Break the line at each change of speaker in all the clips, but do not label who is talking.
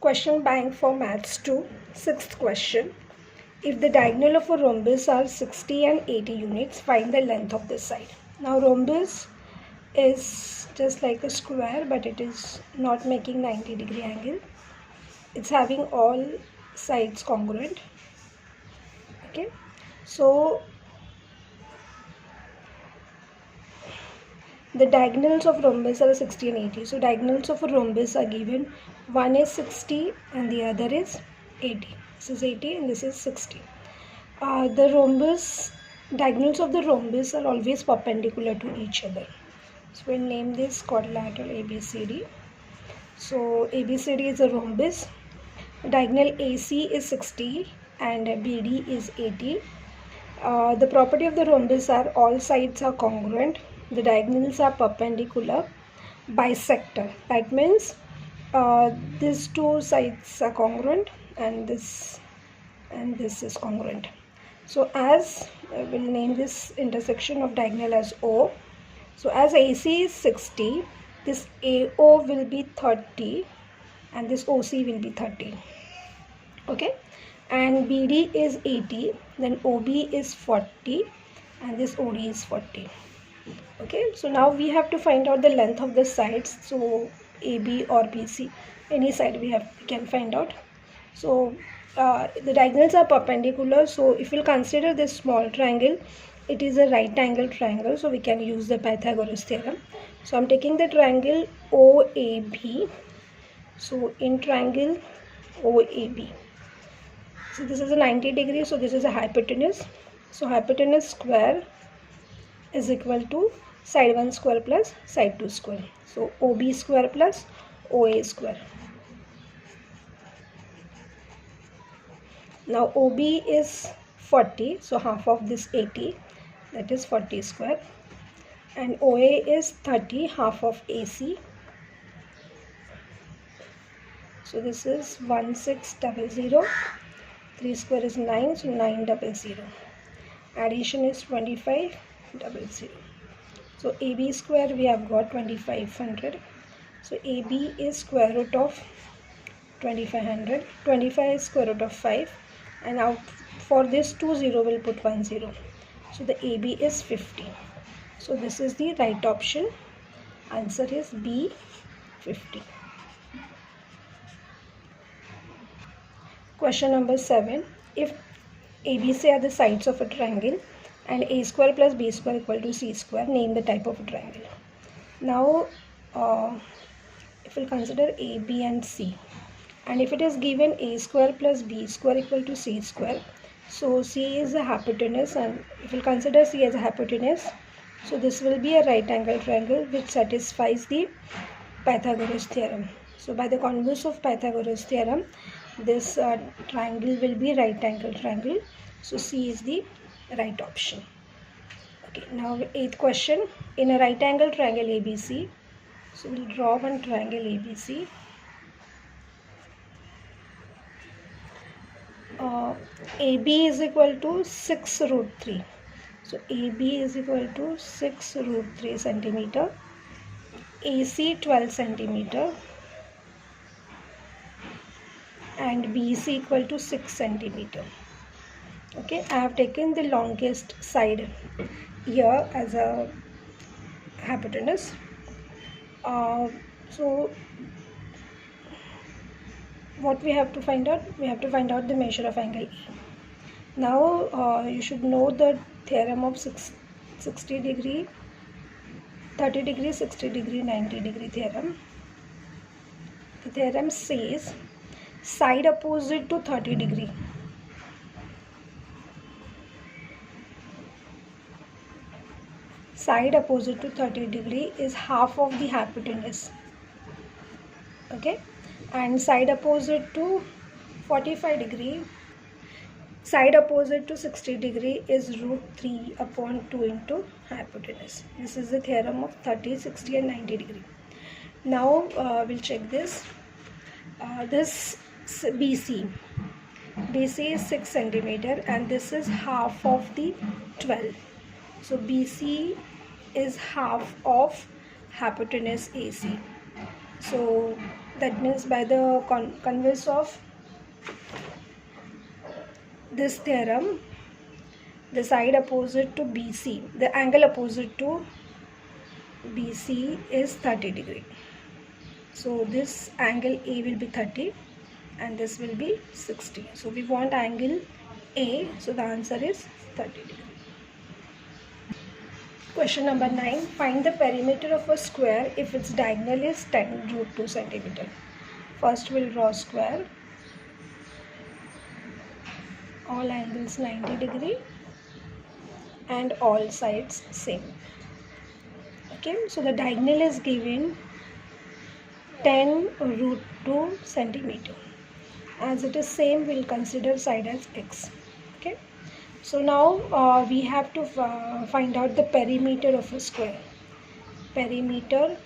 Question bank for Maths 2. Sixth question. If the diagonal of a rhombus are 60 and 80 units, find the length of this side. Now rhombus is just like a square, but it is not making 90-degree angle. It's having all sides congruent. Okay, so the diagonals of rhombus are 60 and 80. So diagonals of a rhombus are given. One is 60 and the other is 80. This is 80 and this is 60. The diagonals of the rhombus are always perpendicular to each other. So we'll name this quadrilateral ABCD. So ABCD is a rhombus. Diagonal AC is 60 and BD is 80. The property of the rhombus are all sides are congruent. The diagonals are perpendicular, bisector. That means these two sides are congruent and this is congruent. So as we'll name this intersection of diagonal as O. So as AC is 60, this AO will be 30 and this OC will be 30. Okay, and BD is 80, then OB is 40 and this OD is 40. Okay, so now we have to find out the length of the sides. So AB or BC, any side we can find out. So the diagonals are perpendicular. So if we'll consider this small triangle, it is a right angle triangle. So we can use the Pythagoras theorem. So I'm taking the triangle OAB. So in triangle OAB, so this is a 90 degree. So this is a hypotenuse. So hypotenuse square is equal to side 1 square plus side 2 square. So OB square plus OA square. Now OB is 40, so half of this 80, that is 40 square, and OA is 30, half of AC. So this is 1600. 3 square is 9, so 900. Addition is 2500. So AB square we have got 2500. So AB is square root of 2500. 25 is square root of 5. And out for this 2 0 will put 1 0. So the AB is 50. So this is the right option. Answer is B, 50. Question number 7. If ABC are the sides of a triangle and A square plus B square equal to C square, name the type of a triangle. Now if we'll consider A, B and C, and if it is given A square plus B square equal to C square, so C is a hypotenuse, and if we'll consider C as a hypotenuse, so this will be a right angle triangle which satisfies the Pythagoras theorem. So by the converse of Pythagoras theorem, this triangle will be right angle triangle. So C is the right option. Okay, now 8th question. In a right angle triangle ABC, so we'll draw one triangle ABC. AB is equal to 6 root 3. So AB is equal to 6 root 3 centimeter. AC 12 centimeter. And BC equal to 6 centimeter. Okay, I have taken the longest side here as a hypotenuse. So what we have to find out? We have to find out the measure of angle E. Now you should know the theorem of 60 degree, 30 degree, 60 degree, 90 degree theorem. The theorem says side opposite to 30 degree is half of the hypotenuse. Okay, and side opposite to 45 degree, side opposite to 60 degree is root 3 upon 2 into hypotenuse. This is the theorem of 30, 60 and 90 degree. Now we'll check this. This BC is 6 centimeter and this is half of the 12. So BC is half of hypotenuse AC. So that means by the converse of this theorem, the side opposite to BC, the angle opposite to BC is 30 degree. So this angle A will be 30 and this will be 60. So we want angle A, so the answer is 30 degree. Question number 9. Find the perimeter of a square if its diagonal is 10 root 2 centimeter. First we'll draw square. All angles 90 degree and all sides same. Okay, so the diagonal is given 10 root 2 centimeter. As it is same, we'll consider side as x. Okay, so now we have to find out the perimeter of a square. Perimeter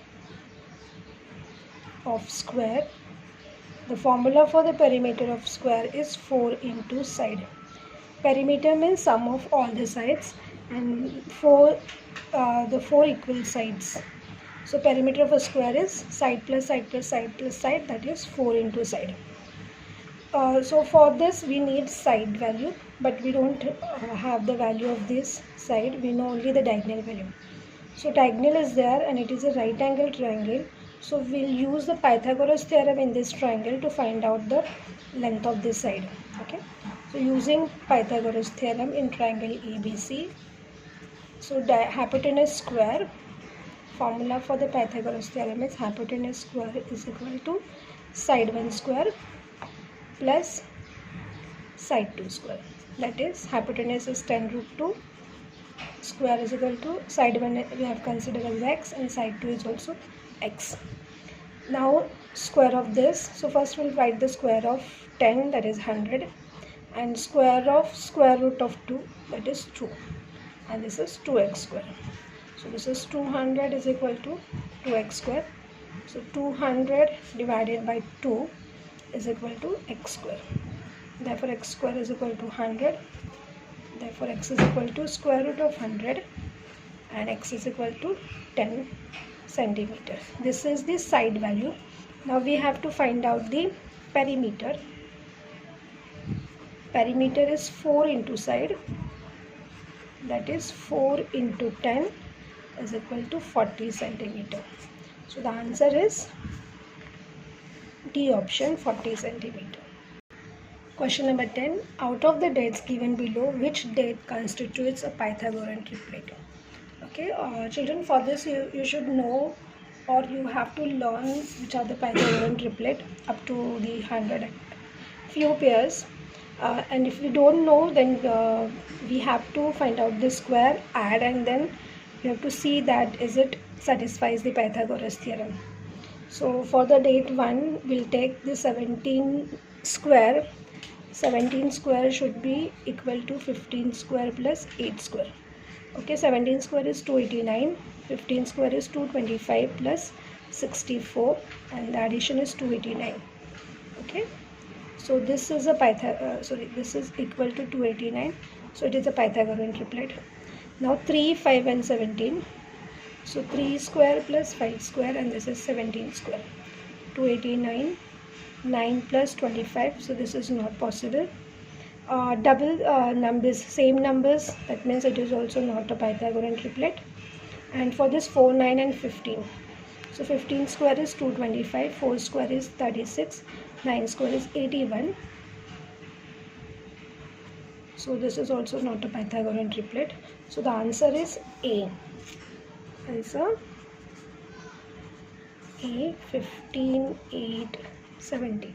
of square. The formula for the perimeter of square is 4 into side. Perimeter means sum of all the sides and the 4 equal sides. So perimeter of a square is side plus side plus side plus side, that is 4 into side. So for this we need side value, but we don't have the value of this side, we know only the diagonal value. So diagonal is there and it is a right angle triangle. So we'll use the Pythagoras theorem in this triangle to find out the length of this side. Okay, so using Pythagoras theorem in triangle ABC, so hypotenuse square, formula for the Pythagoras theorem is hypotenuse square is equal to side 1 square plus side 2 square. That is hypotenuse is 10 root 2, square is equal to side 1 we have considered as x and side 2 is also x. Now square of this, so first we'll write the square of 10, that is 100, and square of square root of 2, that is 2, and this is 2x square. So this is 200 is equal to 2x square. So 200 divided by 2 is equal to x square. Therefore x square is equal to 100. Therefore x is equal to square root of 100 and x is equal to 10 centimeter. This is the side value. Now we have to find out the perimeter. Perimeter is 4 into side, that is 4 into 10 is equal to 40 centimeter. So the answer is D option, 40 centimeter. Question number 10. Out of the dates given below, which date constitutes a Pythagorean triplet? Okay, children, for this you should know or you have to learn which are the Pythagorean triplet up to the 100 few pairs. And if we don't know, then we have to find out the square, add, and then we have to see that is it satisfies the Pythagoras theorem. So for the date 1, we'll take the 17 square. 17 square should be equal to 15 square plus 8 square. Okay, 17 square is 289, 15 square is 225 plus 64, and the addition is 289. Okay, so this is a this is equal to 289, so it is a Pythagorean triplet. Now 3, 5 and 17, so 3 square plus 5 square, and this is 17 square. 289, 9 plus 25, so this is not possible. Double numbers, same numbers, that means it is also not a Pythagorean triplet. And for this 4, 9 and 15, so 15 square is 225, 4 square is 36, 9 square is 81. So this is also not a Pythagorean triplet. So the answer is A. Answer A, 15, 8, 17.